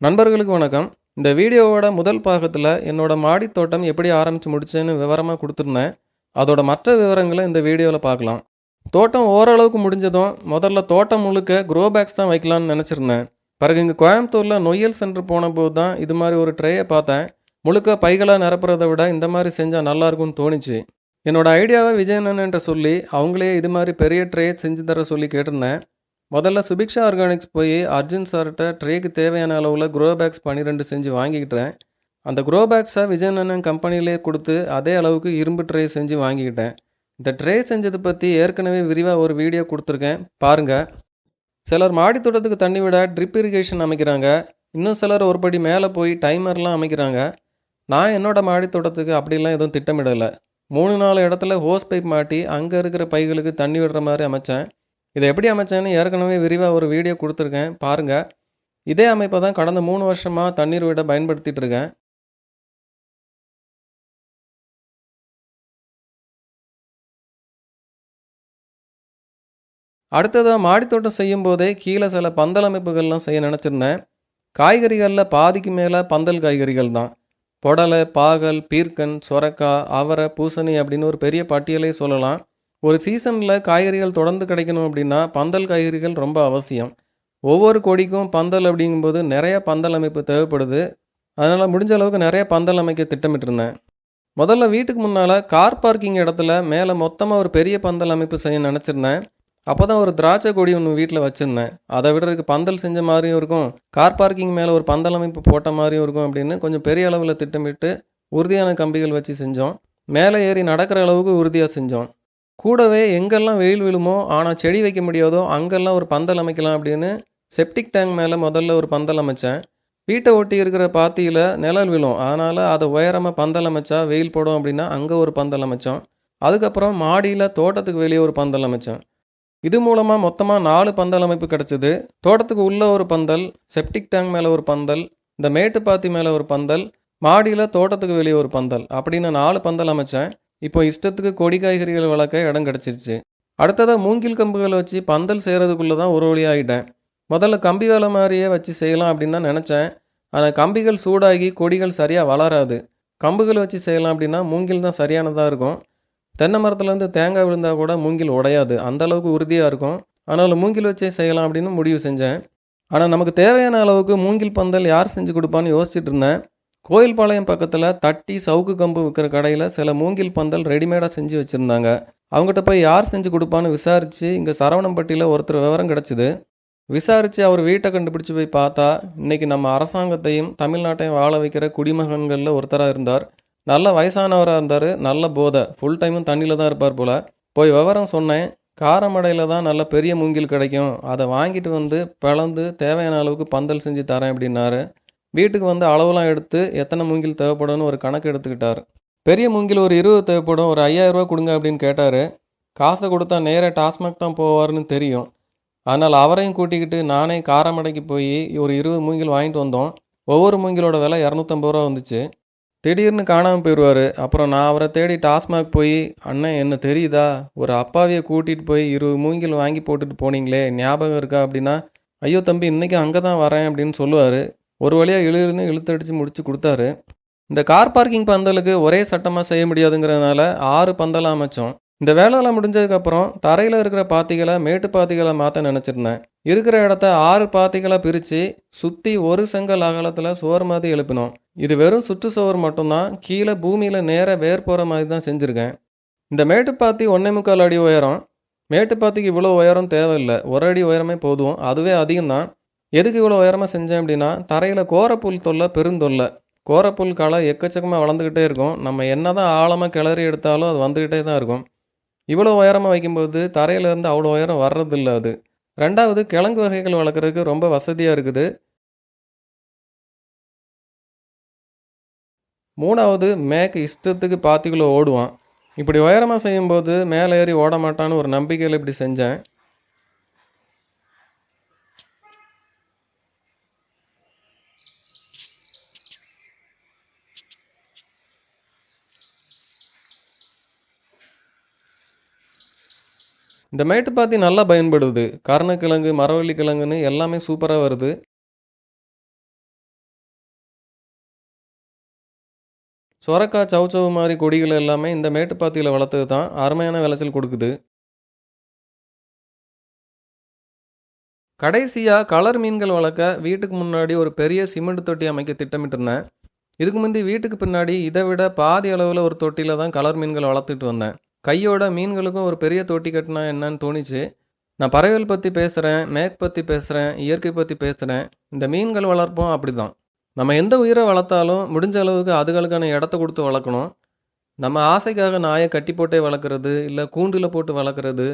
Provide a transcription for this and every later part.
நண்பர்களுக்கு வணக்கம். இந்த வீடியோவோட முதல் பாகத்தில் என்னோட மாடித் தோட்டம் எப்படி ஆரம்பித்து முடிச்சேன்னு விவரமாக கொடுத்துருந்தேன். அதோட மற்ற விவரங்களை இந்த வீடியோவில் பார்க்கலாம். தோட்டம் ஓரளவுக்கு முடிஞ்சதும் முதல்ல தோட்டம் முழுக்க க்ரோ பேக்ஸ் தான் வைக்கலான்னு நினச்சிருந்தேன். பிறகு இங்கே கோயம்புத்தூரில் நொய்யல் சென்டர் போன போது தான் இது மாதிரி ஒரு ட்ரேயை பார்த்தேன். முழுக்க பைகளாக நிரப்புறதை விட இந்த மாதிரி செஞ்சால் நல்லாயிருக்கும்னு தோணுச்சு. என்னோட ஐடியாவை விஜயனன்ட்ட சொல்லி அவங்களே இது மாதிரி பெரிய ட்ரே செஞ்சு தர சொல்லி கேட்டிருந்தேன். முதல்ல சுபிக்ஷா ஆர்கானிக்ஸ் போய் அர்ஜுன் சார்கிட்ட ட்ரேக்கு தேவையான அளவில் க்ரோ பேக்ஸ் 12 செஞ்சு வாங்கிக்கிட்டேன். அந்த க்ரோ பேக்ஸை விஜயநந்தன் கம்பெனிலே கொடுத்து அதே அளவுக்கு இரும்பு ட்ரே செஞ்சு வாங்கிக்கிட்டேன். இந்த ட்ரே செஞ்சதை பற்றி ஏற்கனவே விரிவாக ஒரு வீடியோ கொடுத்துருக்கேன், பாருங்கள். சிலர் மாடி தோட்டத்துக்கு தண்ணி விட ட்ரிப் இரிகேஷன் அமைக்கிறாங்க. இன்னும் சிலர் ஒரு படி மேலே போய் டைமர்லாம் அமைக்கிறாங்க. நான் என்னோட மாடி தோட்டத்துக்கு அப்படிலாம் எதுவும் திட்டமிடலை. 3-4 இடத்துல ஹோஸ் பைப் மாட்டி அங்கே இருக்கிற பைகளுக்கு தண்ணி விடுற மாதிரி அமைச்சேன். இதை எப்படி அமைச்சேன்னு ஏற்கனவே விரிவாக ஒரு வீடியோ கொடுத்துருக்கேன், பாருங்கள். இதே அமைப்பை தான் கடந்த 3 வருஷமாக தண்ணீர் விட பயன்படுத்திகிட்டு இருக்கேன். அடுத்ததாக மாடித்தோட்டம் செய்யும் போதே கீழே சில பந்தல் அமைப்புகள்லாம் செய்ய நினச்சிருந்தேன். காய்கறிகளில் பாதிக்கு மேலே பந்தல் காய்கறிகள் தான். புடலை, பாகல், பீர்க்கன், சொரக்காய், அவரை, பூசணி அப்படின்னு ஒரு பெரிய பட்டியலே சொல்லலாம். ஒரு சீசனில் காய்கறிகள் தொடர்ந்து கிடைக்கணும் அப்படின்னா பந்தல் காய்கறிகள் ரொம்ப அவசியம். ஒவ்வொரு கொடிக்கும் பந்தல் அப்படிங்கும்போது நிறைய பந்தல் அமைப்பு தேவைப்படுது. அதனால் முடிஞ்ச அளவுக்கு நிறைய பந்தல் அமைக்க திட்டமிட்டிருந்தேன். முதல்ல வீட்டுக்கு முன்னால் கார் பார்க்கிங் இடத்துல மேலே மொத்தமாக ஒரு பெரிய பந்தல் அமைப்பு செய்ய நினச்சிருந்தேன். அப்போ தான் ஒரு திராட்சை கொடி ஒன்று வீட்டில் வச்சுருந்தேன். அதை விடுறதுக்கு பந்தல் செஞ்ச மாதிரியும் இருக்கும், கார் பார்க்கிங் மேலே ஒரு பந்தல் அமைப்பு போட்ட மாதிரியும் இருக்கும் அப்படின்னு கொஞ்சம் பெரிய அளவில் திட்டமிட்டு உறுதியான கம்பிகள் வச்சு செஞ்சோம். மேலே ஏறி நடக்கிற அளவுக்கு உறுதியாக செஞ்சோம். கூடவே எங்கெல்லாம் வெயில் விழுமோ ஆனால் செடி வைக்க முடியாதோ அங்கெல்லாம் ஒரு பந்தல் அமைக்கலாம் அப்படின்னு செப்டிக் டேங்க் மேலே முதல்ல ஒரு பந்தல் அமைச்சேன். வீட்டை ஒட்டி இருக்கிற பாத்தியில் நிழல் விழும், அதனால் அதை உயரமாக பந்தல் அமைச்சா வெயில் போடும் அப்படின்னா அங்கே ஒரு பந்தல் அமைச்சோம். அதுக்கப்புறம் மாடியில் தோட்டத்துக்கு வெளியே ஒரு பந்தல் அமைச்சோம். இது மூலமாக மொத்தமாக 4 பந்தல் அமைப்பு கிடச்சிது. தோட்டத்துக்கு உள்ளே ஒரு பந்தல், செப்டிக் டேங்க் மேலே ஒரு பந்தல், இந்த மேட்டு பாத்தி மேலே ஒரு பந்தல், மாடியில் தோட்டத்துக்கு வெளியே ஒரு பந்தல் அப்படின்னு 4 பந்தல் அமைச்சேன். இப்போ இஷ்டத்துக்கு கொடி காய்கறிகள் வளர்க்க இடம் கிடச்சிருச்சு. அடுத்ததாக மூங்கில் கம்புகளை வச்சு பந்தல் செய்கிறதுக்குள்ளே தான் ஒரு வழி ஆகிட்டேன். முதல்ல கம்பி வேலை மாதிரியே வச்சு செய்யலாம் அப்படின்னு தான் நினச்சேன். ஆனால் கம்பிகள் சூடாகி கொடிகள் சரியாக வளராது. கம்புகள் வச்சு செய்யலாம் அப்படின்னா மூங்கில் தான் சரியானதாக இருக்கும். தென்னை மரத்துலேருந்து தேங்காய் விழுந்தால் கூட மூங்கில் உடையாது, அந்தளவுக்கு உறுதியாக இருக்கும். அதனால் மூங்கில் வச்சே செய்யலாம் அப்படின்னு முடிவு செஞ்சேன். ஆனால் நமக்கு தேவையான அளவுக்கு மூங்கில் பந்தல் யார் செஞ்சு கொடுப்பான்னு யோசிச்சுட்டு இருந்தேன். கோயில்பாளையம் பக்கத்தில் தட்டி சவுக்கு கம்பு விற்கிற கடையில் சில மூங்கில் பந்தல் ரெடிமேடாக செஞ்சு வச்சுருந்தாங்க. அவங்ககிட்ட போய் யார் செஞ்சு கொடுப்பான்னு விசாரித்து இங்கே சரவணம்பட்டியில் ஒருத்தர் விவரம் கிடச்சிது. விசாரித்து அவர் வீட்டை கண்டுபிடிச்சி போய் பார்த்தா இன்றைக்கி நம்ம அரசாங்கத்தையும் தமிழ்நாட்டையும் வாழ வைக்கிற குடிமகன்களில் ஒருத்தராக இருந்தார். நல்ல வயசானவராக இருந்தார், நல்ல போதை, ஃபுல் டைமும் தண்ணியில் தான் இருப்பார் போல். போய் விவரம் சொன்னேன். காரமடையில் தான் நல்ல பெரிய மூங்கில் கிடைக்கும், அதை வாங்கிட்டு வந்து பிளந்து தேவையான அளவுக்கு பந்தல் செஞ்சு தரேன் அப்படின்னாரு. வீட்டுக்கு வந்து அளவுலாம் எடுத்து எத்தனை மூங்கில் தேவைப்படும்னு ஒரு கணக்கு எடுத்துக்கிட்டார். பெரிய மூங்கில் ஒரு 20 தேவைப்படும், ஒரு 5000 ரூபா கொடுங்க அப்படின்னு கேட்டார். காசை கொடுத்தா நேராக டாஸ்மாக் தான் போவார்னு தெரியும். அதனால் அவரையும் கூட்டிக்கிட்டு நானே காரமடைக்கு போய் ஒரு 20 மூங்கில் வாங்கிட்டு வந்தோம். ஒவ்வொரு மூங்கிலோட விலை 250 ரூபா வந்துச்சு. திடீர்னு காணாமல் போயிடுவார். அப்புறம் நான் அவரை தேடி டாஸ்மாக் போய், அண்ணன் என்ன தெரியுதா, ஒரு அப்பாவியை கூட்டிகிட்டு போய் 20 மூங்கில் வாங்கி போட்டுட்டு போனீங்களே, ஞாபகம் இருக்கா அப்படின்னா, ஐயோ தம்பி இன்றைக்கி அங்கே தான் வரேன் அப்படின்னு சொல்லுவார். ஒரு வழியாக இழுத்தடிச்சு முடிச்சு கொடுத்தாரு. இந்த கார் பார்க்கிங் பந்தலுக்கு ஒரே சட்டமாக செய்ய முடியாதுங்கிறதுனால 6 பந்தலாக அமைச்சோம். இந்த வேலையெல்லாம் முடிஞ்சதுக்கப்புறம் தரையில் இருக்கிற பாத்திகளை மேட்டு பாத்திகளை மாற்ற நினச்சிருந்தேன். இருக்கிற இடத்த 6 பாத்திகளாக பிரித்து சுற்றி ஒரு செங்கல் அகலத்தில் சுவர் மாதிரி எழுப்பினோம். இது வெறும் சுற்று சுவர் மட்டும்தான், கீழே பூமியில் நேராக வேர் போகிற மாதிரி தான் செஞ்சுருக்கேன். இந்த மேட்டுப்பாத்தி 1.25 அடி உயரம். மேட்டுப்பாத்திக்கு இவ்வளோ உயரம் தேவையில்லை, 1 அடி உயரமே போதும், அதுவே அதிகம்தான். எதுக்கு இவ்வளோ உயரமாக செஞ்சேன் அப்படின்னா, தரையில் கோரப்புல் தொல்லை பெருந்தொல்லை. கோரப்புல் களை எக்கச்சக்கமாக வளர்ந்துக்கிட்டே இருக்கும். நம்ம என்ன தான் ஆழமாக கிளறி எடுத்தாலும் அது வந்துக்கிட்டே தான் இருக்கும். இவ்வளோ உயரமாக வைக்கும்போது தரையிலேருந்து அவ்வளோ உயரம் வர்றதில்லை அது. 2வது கிழங்கு வகைகள் வளர்க்குறதுக்கு ரொம்ப வசதியாக இருக்குது. 3வது மேற்கு இஷ்டத்துக்கு பாத்திக்குள்ளே ஓடுவான். இப்படி உயரமாக செய்யும்போது மேலே ஏறி ஓட மாட்டான்னு ஒரு நம்பிக்கையில் இப்படி செஞ்சேன். இந்த மேட்டுப்பாத்தி நல்லா பயன்படுது. கருணக்கிழங்கு, மரவள்ளி கிழங்குன்னு எல்லாமே சூப்பராக வருது. சொரக்காய், சவுச்சவு மாதிரி கொடிகள் எல்லாமே இந்த மேட்டுப்பாத்தியில் வளர்த்தது தான் அருமையான விளைச்சல் கொடுக்குது. கடைசியாக கலர் மீன்கள் வளர்க்க வீட்டுக்கு முன்னாடி ஒரு பெரிய சிமெண்ட் தொட்டி அமைக்க திட்டமிட்டிருந்தேன். இதுக்கு முந்தி வீட்டுக்கு பின்னாடி இதை விட பாதி அளவில் ஒரு தொட்டியில் தான் கலர் மீன்கள் வளர்த்துட்டு வந்தேன். கையோட மீன்களுக்கும் ஒரு பெரிய தொட்டி கட்டினா என்னன்னு தோணிச்சு. நான் பறவைகள் பற்றி பேசுகிறேன், மேக் பற்றி பேசுகிறேன், இயற்கை பற்றி பேசுகிறேன். இந்த மீன்கள் வளர்ப்போம் அப்படி தான். நம்ம எந்த உயிரை வளர்த்தாலும் முடிஞ்ச அளவுக்கு அதுகளுக்கான இடத்த கொடுத்து வளர்க்கணும். நம்ம ஆசைக்காக நாயை கட்டி போட்டே வளர்க்குறது, இல்லை கூண்டில் போட்டு வளர்க்குறது,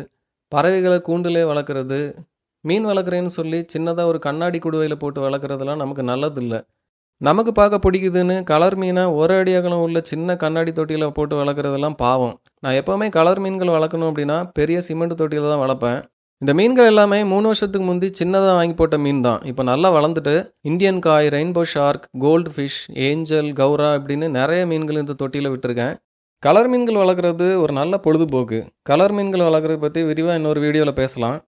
பறவைகளை கூண்டிலே வளர்க்குறது, மீன் வளர்க்குறேன்னு சொல்லி சின்னதாக ஒரு கண்ணாடி குடுவையில் போட்டு வளர்க்குறதுலாம் நமக்கு நல்லதில்லை. நமக்கு பார்க்க பிடிக்குதுன்னு கலர் மீனை ஒரு அடி அகலம் உள்ள சின்ன கண்ணாடி தொட்டியில் போட்டு வளர்க்குறதெல்லாம் பாவம். நான் எப்போவுமே கலர் மீன்கள் வளர்க்கணும் அப்படின்னா பெரிய சிமெண்ட் தொட்டியில் தான் வளர்ப்பேன். இந்த மீன்கள் எல்லாமே 3 வருஷத்துக்கு முந்தி சின்னதாக வாங்கி போட்ட மீன் தான். இப்போ நல்லா வளர்ந்துட்டு இந்தியன் காய், rainbow shark, goldfish, angel, கௌரா இப்படின்னு நிறைய மீன்கள் இந்த தொட்டியில் விட்டுருக்கேன். கலர் மீன்கள் வளர்க்குறது ஒரு நல்ல பொழுதுபோக்கு. கலர் மீன்கள் வளர்க்குறத பற்றி விரிவாக இன்னொரு வீடியோவில் பேசலாம்.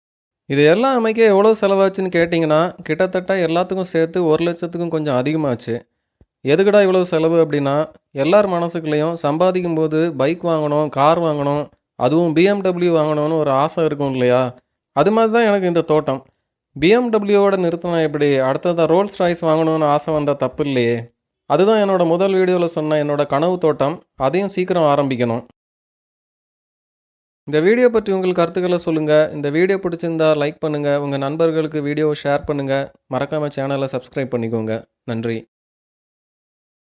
இது எல்லாம் அமைக்க எவ்வளோ செலவாச்சுன்னு கேட்டிங்கன்னா கிட்டத்தட்ட எல்லாத்துக்கும் சேர்த்து 1,00,000த்துக்கும் கொஞ்சம் அதிகமாச்சு. எதுக்குடா இவ்வளோ செலவு அப்படின்னா, எல்லார் மனசுக்குள்ளேயும் சம்பாதிக்கும் போது பைக் வாங்கணும், கார் வாங்கணும், அதுவும் BMW வாங்கணும்னு ஒரு ஆசை இருக்கும் இல்லையா? அது மாதிரி தான் எனக்கு இந்த தோட்டம். BMWவோட நிறுத்தினா எப்படி, அடுத்ததாக ரோல்ஸ் ராய்ஸ் வாங்கணும்னு ஆசை வந்தால் தப்பு இல்லையே. அதுதான் என்னோட முதல் வீடியோவில் சொன்ன என்னோட கனவு தோட்டம். அதையும் சீக்கிரம் ஆரம்பிக்கணும். இந்த வீடியோ பற்றி உங்கள் கருத்துக்களை சொல்லுங்கள். இந்த வீடியோ பிடிச்சிருந்தா லைக் பண்ணுங்கள். உங்கள் நண்பர்களுக்கு வீடியோவை ஷேர் பண்ணுங்கள். மறக்காமல் சேனலை சப்ஸ்கிரைப் பண்ணிக்கோங்க. நன்றி.